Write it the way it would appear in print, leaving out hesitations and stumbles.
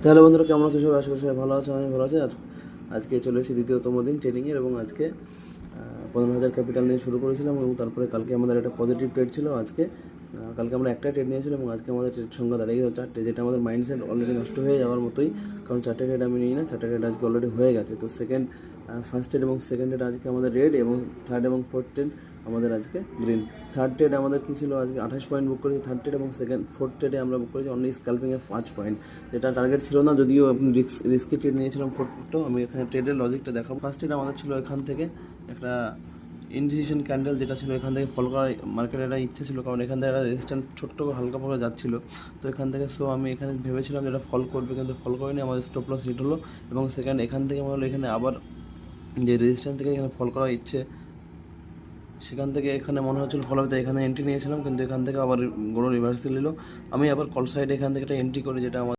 তাহলে বন্ধুরা কেমন আছে সবাই? আশা করি সবাই ভালো আছে, আমি ভালো আছি। আজকে চলে এসেছি দ্বিতীয়তম দিন ট্রেডিংয়ের, এবং আজকে 15,000 ক্যাপিটাল নিয়ে শুরু করেছিলাম, এবং তারপরে কালকে আমাদের একটা পজিটিভ ট্রেড ছিল। কালকে আমরা একটা ট্রেড নিয়েছিলাম, এবং আজকে আমাদের ট্রেড সংখ্যা দাঁড়িয়ে গেল 4টে, যেটা আমাদের মাইন্ডসেট অলরেডি নষ্ট হয়ে যাওয়ার মতোই, কারণ 4টে ট্রেড আমি নিই না, 4টে ট্রেড আজকে অলরেডি হয়ে গেছে। তো ফার্স্ট ট্রেড এবং সেকেন্ড ট্রেড আজকে আমাদের রেড, এবং থার্ড এবং ফোর্থ ট্রেড আমাদের আজকে গ্রিন। থার্ড ট্রেড আমাদের কী ছিল, আজকে 28 পয়েন্ট বুক করেছি থার্ড ট্রেড, এবং ফোর্থ ট্রেডে আমরা বুক করেছি অনলি স্ক্যাল্পিংয়ে 5 পয়েন্ট, যেটা টার্গেট ছিল না, যদিও আপনি রিস্কি ট্রেড নিয়েছিলাম ফোর্থটাও। আমি এখানে ট্রেডের লজিকটা দেখাবো। ফার্স্ট ট্রেড আমাদের ছিল এখান থেকে একটা ইনডিসিশন ক্যান্ডেল, যেটা ছিল এখান থেকে ফল করার মার্কেটের একটা ইচ্ছে ছিল, কারণ এখান থেকে একটা রেজিস্ট্যান্স ছোট্ট হালকা পাকা যাচ্ছিল। তো এখান থেকে আমি এখানে ভেবেছিলাম যেটা ফল করবে, কিন্তু ফল করেনি, আমাদের স্টপ লস হিট হলো। এবং সেকেন্ড এখান থেকে মনে হলো এখানে আবার যে রেজিস্ট্যান্স থেকে এখানে ফল করার ইচ্ছে, সেখান থেকে এখানে মনে হচ্ছিল ফল হবে, এখানে এন্ট্রি নিয়েছিলাম, কিন্তু এখান থেকে আবার বড় রিভার্সাল এলো। আমি আবার কল সাইডে এখান থেকে একটা এন্ট্রি করি, যেটা আমার